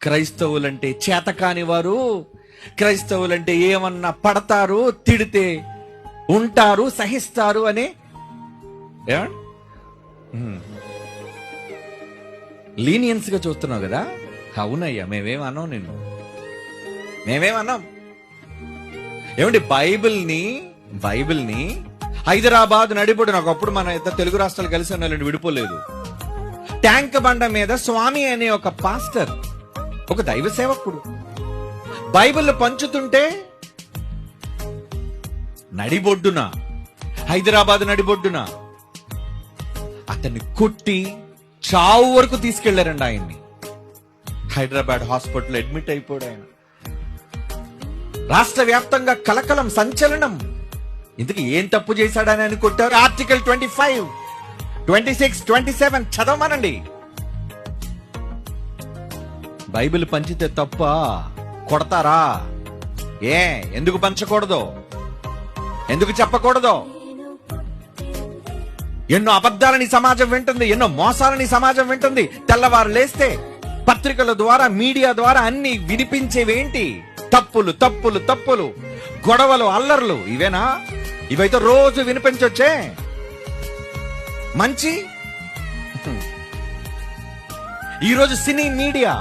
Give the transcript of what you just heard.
క్రైస్తవులంటే చేతకాని వారు, క్రైస్తవులంటే ఏమన్నా పడతారు, తిడితే ఉంటారు, సహిస్తారు అని లీనియన్స్ గా చూస్తున్నావు కదా. అవునయ్యా, మేమేమన్నాం నిన్ను, మేమేమన్నాం? ఏమండి, బైబిల్ని హైదరాబాద్ నడిబొడ్డున, ఒకప్పుడు మన ఇద్దరు తెలుగు రాష్ట్రాలు కలిసి ఉన్నాళ్ళండి, విడిపోలేదు. ట్యాంక్ బండ మీద స్వామి అనే ఒక పాస్టర్, ఒక దైవ సేవకుడు బైబిల్ పంచుతుంటే నడిబొడ్డున, హైదరాబాద్ నడిబొడ్డున అతన్ని కొట్టి చావు వరకు తీసుకెళ్లారండి. ఆయన్ని హైదరాబాద్ హాస్పిటల్ అడ్మిట్ అయిపోయాడు ఆయన. రాష్ట్ర వ్యాప్తంగా కలకలం, సంచలనం. ఇందుకు ఏం తప్పు చేశాడని అని కొట్టారు. ఆర్టికల్ 25, 26, 27 చదవమనండి. బైబిల్ పంచితే తప్ప కొడతారా? ఎందుకు పంచకూడదు? ఎందుకు చెప్పకూడదు? ఎన్నో అబద్ధాలని సమాజం వింటుంది, ఎన్నో మోసాలని సమాజం వింటుంది. తెల్లవారు లేస్తే పత్రికల ద్వారా, మీడియా ద్వారా అన్ని వినిపించేవేంటి? తప్పులు తప్పులు తప్పులు, గొడవలు, అల్లర్లు. ఇవేనా? ఇవైతే రోజు వినిపించొచ్చే. మంచి ఈరోజు సినీ మీడియా